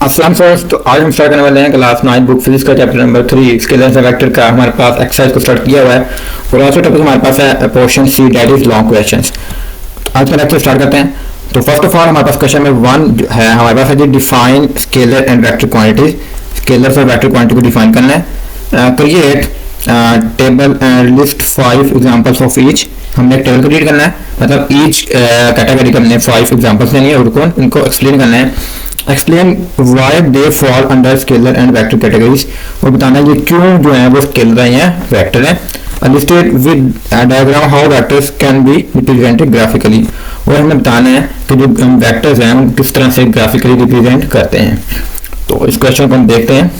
अस्सलाम फ्रेंड्स। तो आज हम स्टार्ट करने वाले हैं क्लास 9 बुक फिजिक्स का chapter number 3 scalars and vector का। हमारे पास एक्सरसाइज को स्टार्ट किया हुआ है और आज का टॉपिक हमारे पास है portion C, that is long questions. आज का लेक्चर स्टार्ट करते हैं। तो फर्स्ट ऑफ ऑल हमारे पास क्वेश्चन में 1 है, हमारे पास है जी define scalar and vector quantities. Scalars और वेक्टर क्वांटिटी को डिफाइन करना है। Create table and list 5 examples of each. हमने एक टेबल क्रिएट करना है, मतलब ईच कैटेगरी का हमने 5 एग्जांपल्स लेनी है और इनको एक्सप्लेन करना है। Explain why they fall under scalar and vector categories, और बताना ये क्यों जो है वो स्केलर है या वेक्टर है। Illustrate with diagram how vectors can be represented graphically, और हमें बताना है कि जो वेक्टर्स हैं हम किस तरह से ग्राफिकली रिप्रेजेंट करते हैं। तो इस क्वेश्चन को हम देखते हैं।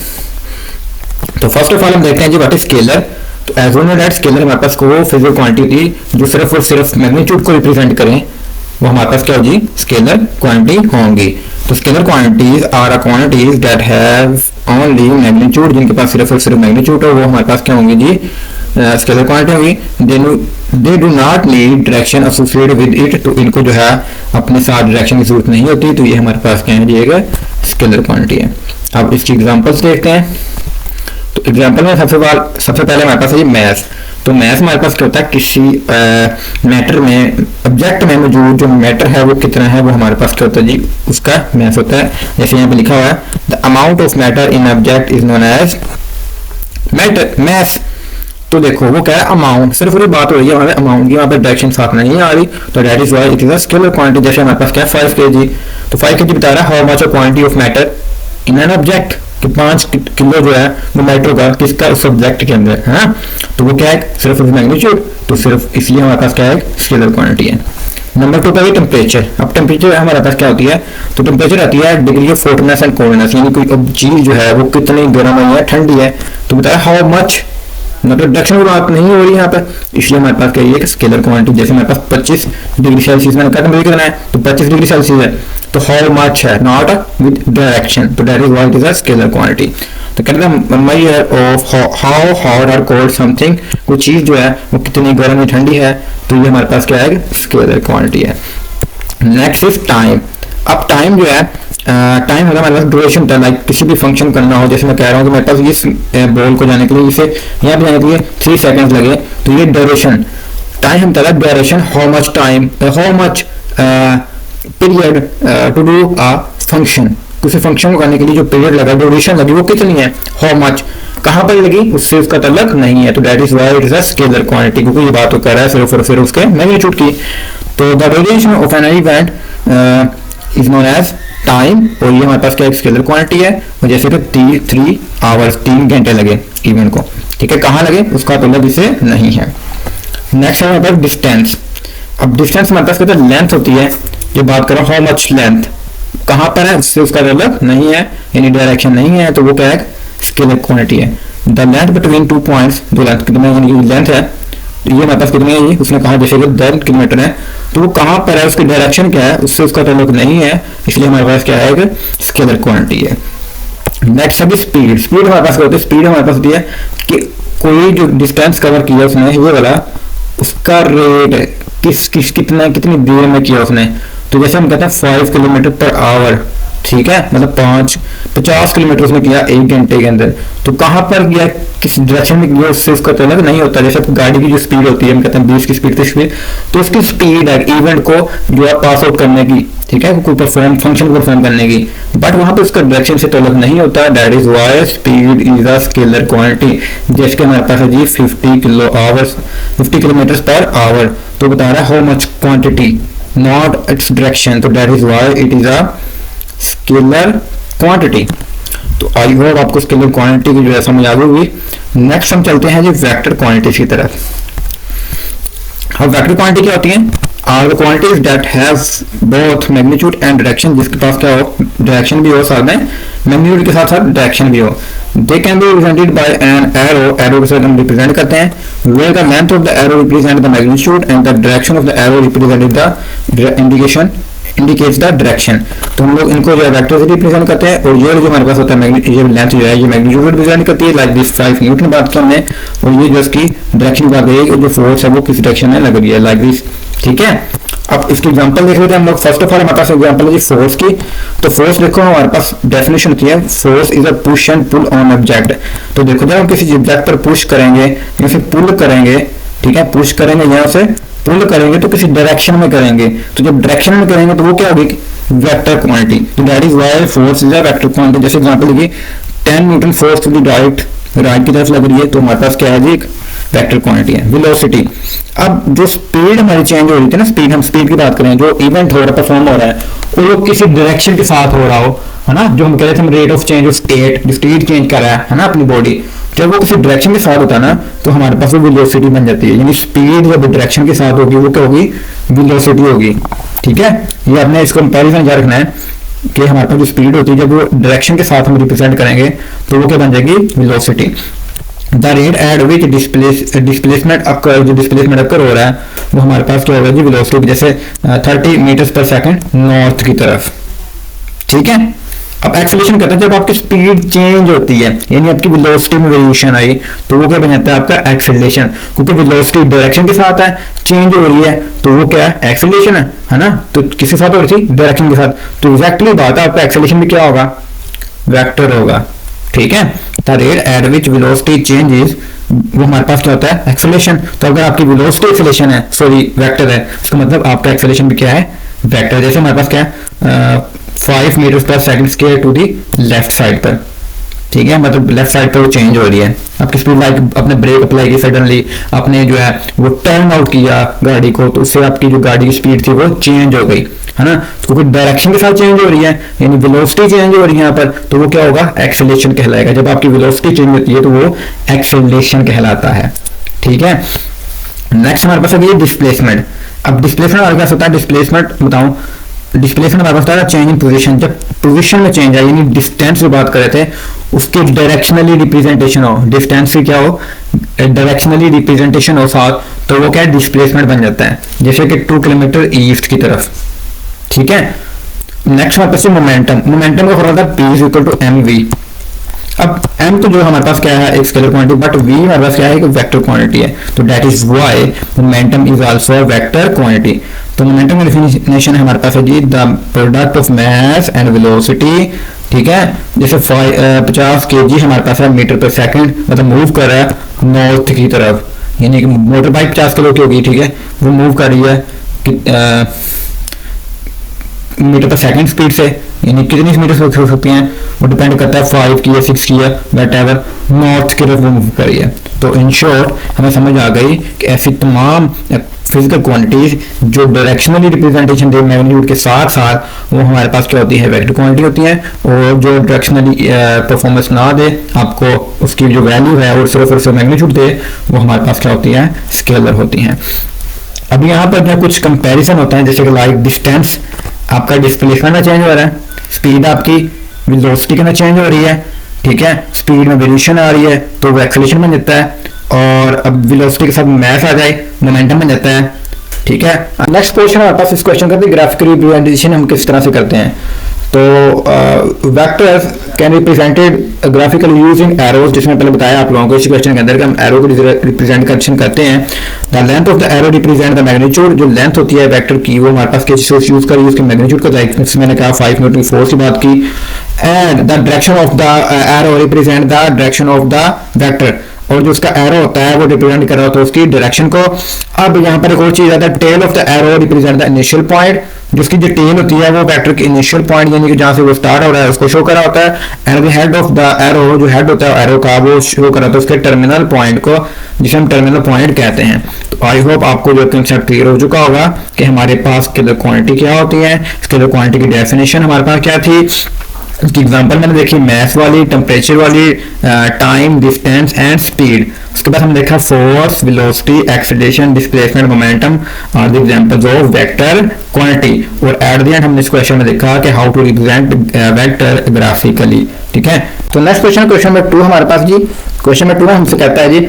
तो फर्स्ट ऑफ ऑल हम देखते हैं जी व्हाट इज स्केलर। तो as we know that scalar हमारे पास वो फिजिकल क्वांटिटी जो सिर्फ और सिर्फ मैग्नीट्यूड को रिप्रेजेंट करें, वो हमारे पास क्या होगी, स्केलर क्वांटिटी होंगी। तो scalar quantities are quantities that have only magnitude, जिनके पास सिर्फ और सिर्फ मैग्नीट्यूड हो, वो हमारे पास क्या होंगी जी, स्केलर क्वांटिटी होगी। They do not need direction associated with it, तो इनको जो है अपने साथ डायरेक्शन की जरूरत नहीं होती, तो ये हमारे पास क्या है जी, एक स्केलर क्वांटिटी है। अब इसकी एग्जांपल्स देखते हैं। तो एग्जांपल में सबसे पहले हमारे पास है मैथ। तो मैथ हमारे पास क्या होता है, किसी मैटर में, ऑब्जेक्ट में मौजूद जो मैटर है वो कितना है, वो हमारे पास क्या होता है जी, उसका मैथ होता है। जैसे यहाँ पे लिखा हुआ है the amount of matter in object is known as matter mass. तो देखो वो क्या है, अमाउंट, सिर्फ पूरी बात हो रही है हमारे अमाउंट की, वहाँ पे डायरेक्शन साथ नहीं आ रही, तो that is why it is a scalar quantity. जैसे हमारे पास क्या है 5 kg, तो 5 kg बता रहा है how much quantity of matter in an object, कि 5 किलो जो है वो मैटर का किसका, उस ऑब्जेक्ट के अंदर है। तो वो क्या है, सिर्फ मैग्नीट्यूड, तो सिर्फ इसलिए हमारे पास क्या है, स्केलर क्वांटिटी है। नंबर 2 पे टेम्परेचर। अब टेम्परेचर हमारे पास क्या होती है, तो टेम्परेचर आती है degree of hotness and coldness, यानी कोई चीज जो है वो कितनी गर्म है या ठंडी है। तो बताया हाउ मच, मतलब डायरेक्शन की बात नहीं हो रही है यहाँ पर, इसलिए हमारे पास क्या है, स्केलर क्वांटिटी। जैसे हमारे पास 25 डिग्री सेल्सियस मैंने कहा टेम्परेचर करना है, तो 25 डिग्री सेल्सियस है, तो हाउ मच है, नॉट विद डायरेक्शन, तो that is why it is a scalar quantity. तो कहते हैं मेजर ऑफ हाउ हॉट और कोल्ड समथिंग, कोई चीज जो है वो कितनी गर्म या ठंडी है, तो ये हमारे पास क्या है, स्केलर क्वांटिटी है। Next is time. अब टाइम जो है, टाइम होता है हमारे पास ड्यूरेशन होता है, लाइक किसी भी फंक्शन करना हो, जैसे मैं कह रहा हूँ कि मेरे पास इस बॉल को जाने के लिए, इसे यहाँ पे जाने के लिए 3 सेकंड लगे, तो ये ड्यूरेशन टाइम हम कहते हैं duration, how much time, how much period to do a function, किसी फंक्शन को करने के लिए जो पीरियड लगा, ड्यूरेशन लगी, वो कितनी है, हाउ मच, कहाँ पर लगी, उससे उसका ताल्लुक नहीं है, तो that is why it is a scalar quantity, क्योंकि ये बात तो कर रहा है सिर्फ और सिर्फ उसके मैग्नीट्यूड की। तो the duration of an event is known as time, और ये हमारे पास क्या स्केलर क्वांटिटी है। और जैसे कि 3 आवर्स 3 घंटे लगे इवेंट को, ठीक है, कहाँ लगे उसका ताल्लुक इसे नहीं है। नेक्स्ट है हमारे पास डिस्टेंस। अब डिस्टेंस हमारे पास कहते हैं लेंथ होती है, जो बात करो हाउ मच लेंथ, कहाँ पर है, उससे उसका ताल्लुक नहीं है, यानी डायरेक्शन नहीं है, तो वो क्या है, स्केलर क्वांटिटी है। द लेंथ बिटवीन 2 पॉइंट्स, दो लेंथ कितना, यानी लेंथ है, तो ये हमारे पास कितनी है, ये उसने कहा जैसे कि 10 किलोमीटर है, तो वो कहाँ पर है, उसकी डायरेक्शन क्या है, उससे उसका ताल्लुक नहीं है, इसलिए हमारे पास क्या है, स्केलर क्वांटिटी है। नेक्स्ट है स्पीड। स्पीड हमारे पास क्या होती है, स्पीड हमारे पास होती है कि कोई जो डिस्टेंस कवर किया उसने, ये वाला, उसका रेट कितनी देर में किया उसने। तो जैसे हम कहते हैं 5 किलोमीटर पर आवर, ठीक है, मतलब 50 किलोमीटर उसने किया 1 घंटे के अंदर, तो कहाँ पर गया, किस डायरेक्शन में गया, उससे उसका ताल्लुक नहीं होता। जैसे गाड़ी की जो स्पीड होती है, हम कहते हैं 20 की स्पीड, 30 स्पीड, तो उसकी स्पीड है इवेंट को जो है पास आउट करने की, ठीक है, कोई फंक्शन को परफॉर्म करने की, बट वहां पे उसका डायरेक्शन से ताल्लुक नहीं होता। That is why speed is a scalar quantity. जैसे हमारे पास है जी 50 किलोमीटर पर आवर, तो बता रहा है how much quantity, not its direction, तो that is why it is a scalar quantity. तो आई होप आपको स्केलर क्वांटिटी की जो है समझ आ गई होगी। नेक्स्ट हम चलते हैं जी वेक्टर क्वांटिटी की तरफ। अब वेक्टर क्वांटिटी क्या होती है, are the quantities that have both magnitude and direction, जिसके पास क्या हो, डायरेक्शन भी हो, साथ में मैग्नीट्यूड के साथ साथ डायरेक्शन भी हो। They can be represented by an arrow, arrow के साथ हम रिप्रेजेंट करते हैं, where the length of the arrow represent the magnitude and the direction of the arrow represented the indicates the direction. तो हम लोग इनको जो है वेक्टर से रिप्रेजेंट करते हैं, और ये जो हमारे पास होता है ये लेंथ जो है ये मैग्नीट्यूड रिप्रेजेंट करती है, लाइक दिस 5 न्यूटन बात की हमने, और ये जो इसकी डायरेक्शन की बात करी, जो फोर्स है वो किस डायरेक्शन में लग रही है, लाइक दिस, ठीक है। अब इसकी एग्जांपल देख लेते हैं हम लोग। फर्स्ट ऑफ ऑल हमारे पास एग्जांपल है जी फोर्स की। तो फोर्स देखो हमारे पास डेफिनेशन होती है, force is a push and pull on object. तो देखो जब हम किसी ऑब्जेक्ट पर पुश करेंगे या फिर पुल करेंगे, ठीक है, पुश करेंगे यहाँ से पुल करेंगे तो किसी डायरेक्शन में करेंगे, तो जब डायरेक्शन में करेंगे तो वो क्या होगी, वेक्टर क्वांटिटी। तो that is why force is a vector quantity. जैसे एग्जांपल देखिए 10 newton force to the right की तरफ लग रही है, तो हमारे पास क्या है जी, एक वेक्टर क्वांटिटी है। वेलोसिटी, अब जो स्पीड हमारी चेंज हो रही थी ना, स्पीड, हम स्पीड की बात करें, जो इवेंट हो रहा है, परफॉर्म हो रहा है, वो लोग किसी डायरेक्शन के साथ हो रहा हो, है ना, जो हम कह रहे थे हम rate of change of state, speed change कर रहा है ना अपनी बॉडी, जब वो किसी डायरेक्शन के साथ होता है ना तो हमारे पास वो वेलोसिटी बन जाती है। यानी स्पीड जब डायरेक्शन के साथ होगी वो क्या होगी, वेलोसिटी होगी। ठीक है, ये आपने इसको कंपैरिजन याद रखना है कि हमारे पास जो स्पीड होती है जब वो डायरेक्शन के साथ हम रिप्रेजेंट करेंगे तो वो क्या बन जाएगी, velocity. The rate at which displacement occur, जो डिस्प्लेसमेंट अकर हो रहा है वो हमारे पास क्या होगा जी, वेलोसिटी। जैसे 30 मीटर्स पर सेकंड नॉर्थ की तरफ। ठीक है, अब एक्सेलरेशन कहते हैं जब आपकी स्पीड चेंज होती है, यानी आपकी वेलोसिटी में वेरिएशन आई तो वो क्या बन जाता है आपका एक्सेलरेशन, क्योंकि वेलोसिटी डायरेक्शन के साथ है, चेंज हो रही है तो वो क्या है, एक्सेलरेशन है ना। तो किसके साथ हो रही थी, डायरेक्शन के साथ, तो एग्जैक्टली बात है आपका एक्सेलरेशन भी क्या होगा, वेक्टर होगा। ठीक है, the rate at which velocity changes, वो हमारे पास क्या होता है, एक्सेलरेशन। तो अगर आपकी वेलोसिटी एक्सेलरेशन है, सॉरी वेक्टर है, इसका मतलब आपका एक्सेलरेशन भी क्या है, वेक्टर। जैसे हमारे पास क्या है 5 मीटर पर second square to the left side पर। ठीक है, मतलब लेफ्ट साइड पर वो चेंज हो रही है आपकी स्पीड। लाइक अपने ब्रेक अप्लाई की, सडनली आपने जो है वो टर्न आउट किया गाड़ी को, तो उससे आपकी जो गाड़ी की स्पीड थी वो चेंज हो गई, है ना, क्योंकि डायरेक्शन के साथ चेंज हो रही है, यानी वेलोसिटी चेंज हो रही है यहाँ पर, तो वो क्या होगा, एक्सेलरेशन कहलाएगा। जब आपकी वेलोसिटी चेंज होती है तो वो एक्सेलरेशन कहलाता है। ठीक है, नेक्स्ट हमारे पास है डिस्प्लेसमेंट। अब डिस्प्लेसमेंट हमारे पास होता है, डिस्प्लेसमेंट बताऊं, डिस्प्लेसमेंट हमारे पास होता है चेंज इन पोजीशन। जब पोजीशन में चेंज है, यानी डिस्टेंस की बात कर रहे थे, उसके डायरेक्शनली रिप्रेजेंटेशन हो, डिस्टेंस की क्या हो, डायरेक्शनली रिप्रेजेंटेशन हो साथ, तो वो क्या है, डिस्प्लेसमेंट बन जाता है। जैसे कि 2 किलोमीटर ईस्ट की तरफ। ठीक है, नेक्स्ट हमारे पास मोमेंटम। मोमेंटम का फॉर्मूला था P इक्वल टू mv। अब m तो जो हमारे पास क्या है, एक स्केलर क्वांटिटी, बट v हमारे पास क्या है, एक वेक्टर क्वांटिटी है। तो that is why momentum is also a vector quantity. तो मोमेंटम की डेफिनेशन है हमारे पास है जी, the product of mass and velocity. ठीक है, जैसे 50 kg हमारे पास है मीटर पर सेकंड, मतलब मूव कर रहा है नॉर्थ की तरफ, यानी कि मोटर बाइक 50 किलो की होगी, ठीक है, वो मूव कर रही है मीटर पर सेकंड स्पीड से, यानी कितनी मीटर हो सकती हैं वो डिपेंड करता है 5 की या 6 की या व्हाटएवर, नॉर्थ की तरफ मूव कर रही है। तो इन शॉर्ट हमें समझ आ गई कि ऐसी तमाम फिजिकल क्वांटिटीज जो डायरेक्शनली रिप्रेजेंटेशन दे मैग्नीट्यूड के साथ साथ, वो हमारे पास क्या होती है, वेक्टर क्वांटिटी होती है। और जो डायरेक्शनली परफॉर्मेंस ना दे आपको, उसकी जो वैल्यू है और सिर्फ मैग्नीट्यूड दे, वो हमारे पास क्या होती है, स्केलर होती हैं। अब यहाँ पर जो कुछ कंपैरिजन होता है, जैसे कि लाइक डिस्टेंस आपका डिस्प्लेसमेंट में चेंज हो रहा है, स्पीड आपकी वेलोसिटी के में चेंज हो रही है। ठीक है, स्पीड में वेरिएशन आ रही है तो वो एक्सेलरेशन बन जाता है, और अब वेलोसिटी के साथ मास आ जाए मोमेंटम बन जाता है। ठीक है, नेक्स्ट क्वेश्चन हमारे पास, इस क्वेश्चन करते हैं ग्राफिकल रिप्रेजेंटेशन हम किस तरह से करते हैं। तो vectors can represented graphically using arrows, जिसमें पहले बताया आप लोगों को इस क्वेश्चन के अंदर कि हम एरो को रिप्रेजेंटेशन करते हैं। The length of the arrow represent the magnitude, जो लेंथ होती है वेक्टर की वो हमारे पास किस सोर्स यूज करिए, उसके मैग्नीट्यूड का, लाइक मैंने कहा 5 न्यूटन फोर्स की बात की। And the direction of the arrow represent the direction of the vector, और जो उसका एरो होता है वो रिप्रेजेंट कर रहा होता है उसकी डायरेक्शन को। अब यहाँ पर एक और चीज आता है, tail of the arrow represent the initial point, जिसकी जो टेल होती है वो वेक्टर के इनिशियल पॉइंट, यानी कि जहां से वो स्टार्ट हो रहा है उसको शो कर रहा होता है। And the head of the arrow, जो हेड होता है एरो का, वो शो कर रहा होता है उसके टर्मिनल पॉइंट को, जिसे हम टर्मिनल पॉइंट कहते हैं। तो आई होप आपको जो कंसेप्ट क्लियर हो चुका होगा कि हमारे पास स्केलर क्वांटिटी क्या होती है, स्केलर क्वांटिटी की डेफिनेशन हमारे पास क्या थी, उसकी एग्जांपल मैंने देखी मैथ वाली, टेम्परेचर वाली, टाइम, डिस्टेंस एंड स्पीड। उसके बाद हमने देखा force, velocity, acceleration, displacement, momentum are the examples of vector quantity. और एट द एंड हमने इस क्वेश्चन में देखा कि how to represent vector graphically. ठीक है, तो नेक्स्ट क्वेश्चन नंबर 2 हमारे पास जी। क्वेश्चन नंबर 2 में हमसे कहता है जी,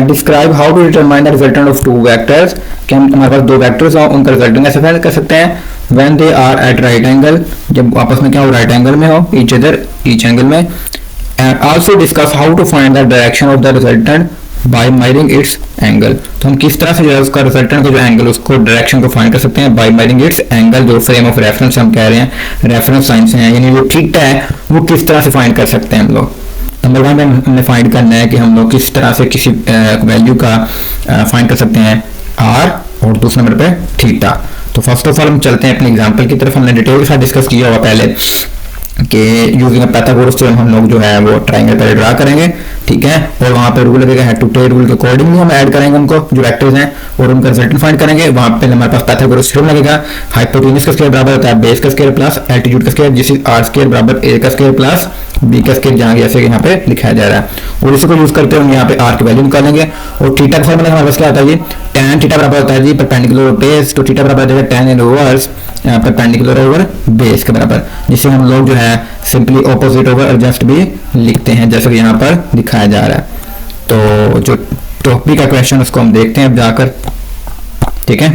describe how to determine the resultant of 2 vectors, कि हम हमारे पास 2 वेक्टर्स और उनका रिजल्टेंट कैसे फाइंड कर सकते हैं। When they are at right angle, जब आपस में क्या हो, राइट एंगल में हो, ईच एंगल में। And also discuss how to find the direction of the resultant by measuring its angle. तो हम किस तरह से जो है उसका रिजल्टेंट को जो एंगल उसको डायरेक्शन को फाइंड कर सकते हैं, बाय मेजरिंग इट्स एंगल। जो फ्रेम ऑफ रेफरेंस हम कह रहे हैं, रेफरेंस साइंस है, यानी जो थीटा है वो किस तरह से फाइंड कर सकते हैं हम लोग। नंबर 1 में हमने फाइंड करना है कि हम लोग किस तरह से किसी वैल्यू का फाइंड कर सकते हैं आर, और दूसरे नंबर पे थीटा। तो फर्स्ट ऑफ ऑल हम चलते हैं अपने एग्जांपल की तरफ। हमने डिटेल के साथ डिस्कस किया हुआ पहले कि यूजिंग पाइथागोरस थ्योरम हम लोग जो है वो ट्रायंगल पहले ड्रा करेंगे, ठीक है, और वहां पे रूल लगेगा हेड टू टेल रूल के अकॉर्डिंगली हम ऐड करेंगे उनको जो वेक्टर्स हैं और उनका रिजल्टेंट फाइंड करेंगे। वहां पे हमारे पास पाइथागोरस थ्योरम लगेगा, हाइपोटेन्यूज का स्क्वायर बराबर होता है बेस का स्क्वायर प्लस एल्टीट्यूड का स्क्वायर, जिस आर स्क्वायर बराबर ए का स्क्वायर प्लस बी का स्क्वायर, जहां जैसे यहाँ पे लिखाया जा रहा है, और इसी को यूज करते हुए हम यहाँ पे आर की वैल्यू निकालेंगे। और थीटा का फॉर्मूला हमारे पास क्या होता है जी, tan थीटा बराबर होता है जी परपेंडिकुलर बेस, तो थीटा बराबर हो जाएगा tan inverse perpendicular over base के बराबर, जिसे हम लोग जो है सिंपली ऑपोजिट ओवर एडजस्ट भी लिखते हैं जैसे कि यहाँ पर दिखाया जा रहा है। तो जो टॉपिक का क्वेश्चन उसको हम देखते हैं अब जाकर, ठीक है।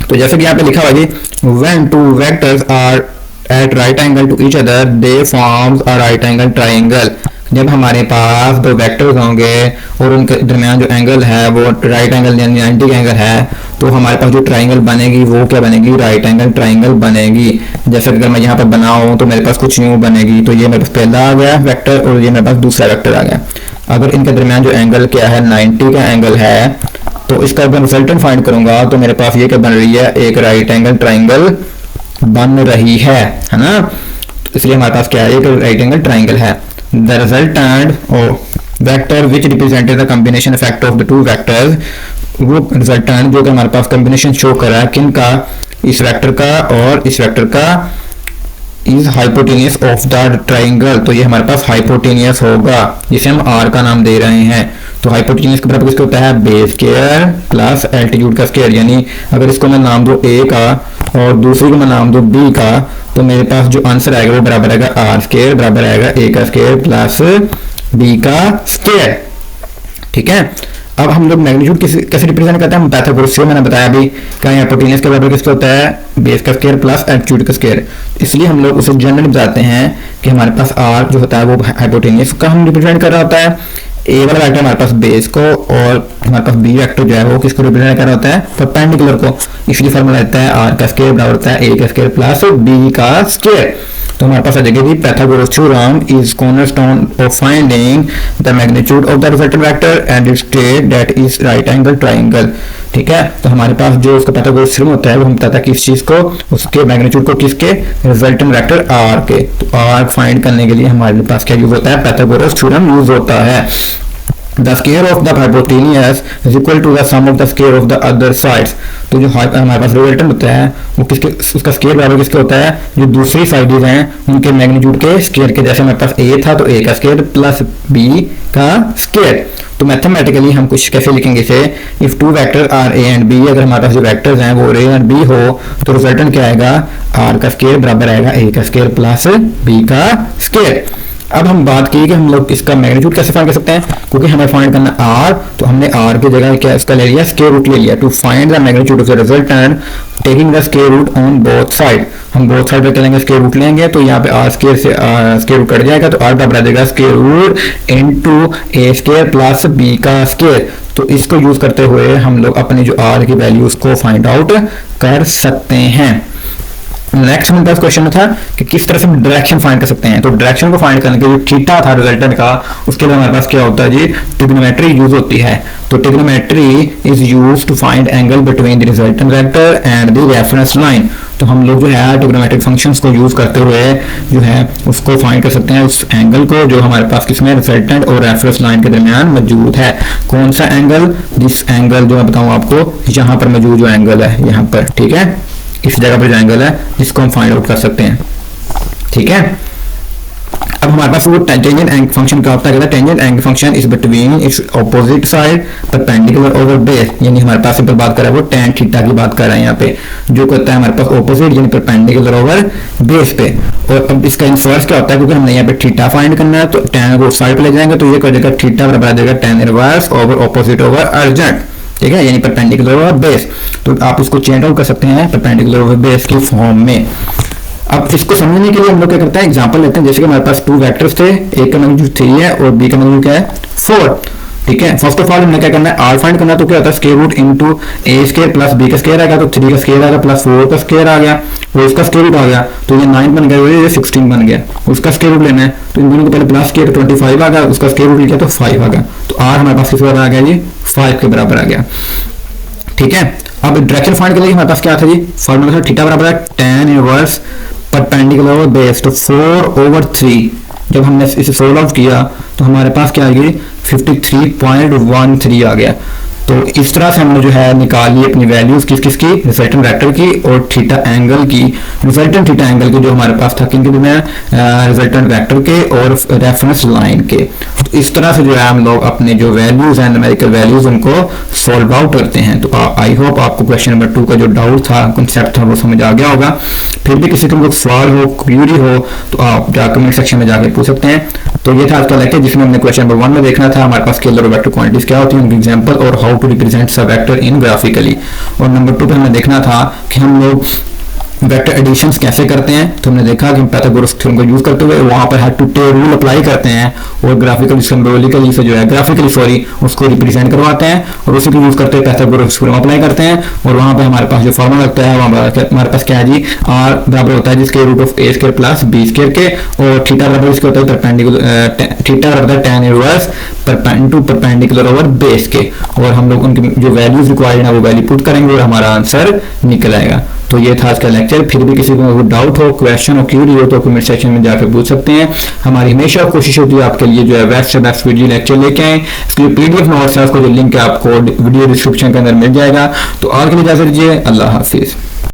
तो जैसे कि यहाँ पे लिखा हुआ जी, when two vectors are at right angle to each other they forms a right angle triangle। जब हमारे पास दो वेक्टर्स होंगे और उनके दरमियान जो एंगल है वो राइट एंगल यानी 90 का एंगल है, तो हमारे पास जो ट्राइंगल बनेगी वो क्या बनेगी, राइट एंगल ट्राइंगल बनेगी। जैसे अगर मैं यहाँ पर बनाऊँ तो मेरे पास कुछ यूं बनेगी, तो ये मेरे पास पहला आ गया वेक्टर और ये मेरे पास दूसरा वेक्टर आ गया। अगर इनके दरमियान जो एंगल क्या है 90 का एंगल है, तो इसका अगर रिजल्टेंट फाइंड करूंगा तो मेरे पास ये क्या बन रही है, एक राइट एंगल ट्राइंगल बन रही है ना। तो इसलिए हमारे पास क्या है, एक राइट एंगल ट्राइंगल है। The resultant of vector which represented the combination effect of the two vectors, वो रिजल्टेंट जो कि हमारे पास कॉम्बिनेशन शो कर रहा है किन का, इस वेक्टर का और इस वेक्टर का, is hypotenuse of the triangle. तो ये हमारे पास हाइपोटेनियस होगा जिसे हम आर का नाम दे रहे हैं। तो हाइपोटेनियस के बराबर किसका होता है, बेस स्क्वायर प्लस एल्टीट्यूड का स्क्वायर। यानी अगर इसको मैं नाम दूं ए का और दूसरी को मैं नाम दूं बी का, तो मेरे पास जो आंसर आएगा वो बराबर आएगा आर स्क्वायर बराबर आएगा ए का स्क्वायर प्लस बी का स्क्वायर, ठीक है। अब हम लोग मैग्नीट्यूड कैसे रिप्रेजेंट करते हैं, पाइथागोरस से मैंने बताया अभी, क्या हाइपोटेनियस के बराबर किसका होता है, बेस का स्क्वायर प्लस एल्टीट्यूड का स्क्वायर। इसलिए हम लोग उसे जनरली बताते हैं कि हमारे पास आर जो होता है वो हाइपोटेनियस का हम रिप्रेजेंट कर रहा होता है। ए वाला वेक्टर हमारे पास बेस को और हमारे पास बी वेक्टर जो है वो किसको रिप्रेजेंट कर रहा होता है, परपेंडिकुलर को। इसलिए फॉर्मूला रहता है आर का स्क्वायर बराबर होता है ए का स्क्वायर प्लस बी का स्क्वायर। तो हमारे पास आ जाएगी जी Pythagoras theorem is cornerstone of finding the magnitude of the resultant vector and it state that is right angle triangle, ठीक है। तो हमारे पास जो उसका पाइथागोरस थ्योरम होता है वो हम बताता है किस चीज को, उसके मैग्नीट्यूड को किसके, रिजल्टेंट वेक्टर आर के। तो आर फाइंड करने के लिए हमारे पास क्या यूज होता है, पाइथागोरस थ्योरम यूज होता है। The square of the hypotenuse is equal to the sum of the square of the other sides। तो जो हमारे पास रिजल्टेंट होता है वो किसके, उसका स्क्वायर बराबर किसके होता है, जो दूसरी साइड्स हैं उनके मैग्नीट्यूड के स्क्वायर के। जैसे हमारे पास ए था तो ए का स्क्वायर प्लस बी का स्क्वायर। तो मैथमेटिकली हम कुछ कैसे लिखेंगे इसे, if two vector are A and B, अगर हमारे पास जो वेक्टर्स हैं वो ए एंड बी हो तो रिजल्टेंट क्या आएगा, आर का स्क्वायर बराबर आएगा ए का स्क्वायर प्लस बी का स्क्वायर। अब हम बात की कि हम लोग इसका मैग्नीट्यूड कैसे फाइंड कर सकते हैं, क्योंकि हमें फाइंड करना आर, तो हमने आर की जगह क्या इसका ले लिया, स्क्वायर रूट ले लिया। To find the magnitude of the resultant taking the square root on both side. हम बोथ साइड पे चलेंगे स्क्वायर रूट लेंगे, तो यहाँ पे आर स्क्वायर से स्क्वायर रूट कट जाएगा, तो आर बराबर आ जाएगा square root into A square plus B का स्क्वायर। तो इसको यूज करते हुए हम लोग अपनी जो आर की वैल्यूज को फाइंड आउट कर सकते हैं। नेक्स्ट हमारे पास क्वेश्चन था कि किस तरह से डायरेक्शन फाइंड कर सकते हैं। तो डायरेक्शन को फाइंड करने के लिए थीटा था रिजल्टेंट का, उसके लिए हमारे पास क्या होता है जी, ट्रिग्नोमेट्री यूज होती है। तो trigonometry is used to find angle between the resultant vector and the reference line. तो हम लोग जो है ट्रिग्नोमेट्रिक फंक्शंस को यूज करते हुए जो है उसको फाइंड कर सकते हैं, उस एंगल को जो हमारे पास किसमें, रिजल्टेंट और रेफरेंस लाइन के दरमियान मौजूद है। कौन सा एंगल, दिस एंगल जो मैं बताऊं आपको, यहाँ पर मौजूद जो एंगल है यहाँ पर, ठीक है, इस जगह पर जो एंगल है जिसको हम फाइंड आउट कर सकते हैं, ठीक है। अब हमारे पास वो टेंजेंट एंगल फंक्शन का होता है, tangent angle function is between its opposite side perpendicular over base. यानी हमारे पास सिंपल बात कर रहा है वो tan थीटा की बात कर रहे हैं यहाँ पे, जो कहता है हमारे पास ऑपोजिट यानी परपेंडिकुलर ओवर बेस पे। और अब इसका इनवर्स क्या होता है, क्योंकि हमने यहाँ पे थीटा फाइंड करना है, तो tan को साइड पे ले जाएंगे तो ये कर देगा थीटा बराबर आ जाएगा tan inverse over opposite over urgent, ठीक है, यानी परपेंडिकुलर ओवर बेस। तो आप इसको चेंज आउट कर सकते हैं परपेंडिकुलर ओवर बेस की फॉर्म में। अब इसको समझने के लिए हम लोग क्या करते हैं, एग्जांपल लेते हैं। जैसे कि हमारे पास 2 वेक्टर्स थे, एक का वैल्यू 3 है और बी का वैल्यू क्या है 4। ठीक है, फर्स्ट ऑफ ऑल हमने क्या करना है, आर फाइंड करना। तो क्या होता है, square root into A square plus B का स्क्वायर आएगा, तो 3 का स्क्वायर आएगा प्लस 4 का स्क्वायर आ गया और उसका स्क्वायर रूट आ गया, तो ये 9 बन गया, ये 16 बन गया। उसका स्क्वायर रूट लेना है तो इन दोनों को पहले प्लस किया तो 25 आ गया, उसका स्क्वायर रूट लिया तो 5 आ गया। तो आर हमारे पास किस बराबर आ गया जी, 5 के बराबर आ गया। ठीक है, अब डायरेक्शन फाइंड के लिए हमारे पास क्या था जी, फॉर्मूला था थीटा बराबर है tan inverse perpendicular over base, तो 4/3। जब हमने इसे सोल्व आउट किया तो हमारे पास क्या आ गई 53.13 आ गया। तो इस तरह से हमने जो है निकाली अपनी वैल्यूज किसकी, रिजल्टेंट वेक्टर की और थीटा एंगल की। रिजल्टेंट थीटा एंगल के जो हमारे पास था किनके में, रिजल्टेंट वेक्टर के और रेफरेंस लाइन के। तो इस तरह से जो है हम लोग अपने जो वैल्यूज हैं, न्यूमेरिकल वैल्यूज, उनको सॉल्व आउट करते हैं। तो आई होप आपको क्वेश्चन नंबर 2 का जो डाउट था, कंसेप्ट था, वो समझ आ गया होगा। फिर भी किसी को सवाल हो, क्वेरी हो तो आप जाकर कमेंट सेक्शन में जाकर पूछ सकते हैं। तो ये था आज का लेक्चर जिसमें हमने क्वेश्चन नंबर 1 में देखना था हमारे पास स्केलर और वेक्टर क्वांटिटीज क्या होती है, उनकी एग्जांपल और हाउ टू रिप्रेजेंट सब वेक्टर इन ग्राफिकली। और नंबर 2 पे हमें देखना था कि हम लोग वेक्टर एडिशंस कैसे करते हैं। तो हमने देखा कि हम पाइथागोरस थ्योरम को यूज करते हुए वहां पर head to tail rule apply करते हैं और ग्राफिकली सिंबॉलिकली से जो है ग्राफिकली उसको रिप्रेजेंट करवाते हैं और उसी को यूज करते हुए पाइथागोरस थ्योरम अप्लाई करते हैं। और वहां पर हमारे पास जो फॉर्मूला लगता है हमारे पास क्या है जी, आर बराबर होता है जिसके root of a square plus b square के, और थीटा बराबर इसके होता है परपेंडिकुलर, थीटा बराबर tan inverse perpendicular over base के। और हम लोग उनकी जो वैल्यूज रिक्वायर्ड है वो वैल्यू पुट करेंगे और हमारा आंसर निकल आएगा। तो ये था आज का लेक्चर। फिर भी किसी को डाउट हो, क्वेश्चन हो, क्यूरी हो तो कमेंट सेक्शन में जाकर पूछ सकते हैं। हमारी हमेशा कोशिश होती है आपके लिए जो है बेस्ट से बेस्ट वीडियो लेक्चर लेके आए। इसके लिए पीडीएफ नोट्स है, उसको जो लिंक है आपको वीडियो डिस्क्रिप्शन के अंदर मिल जाएगा। तो आज के लिए इजाजत दीजिए, अल्लाह हाफिज।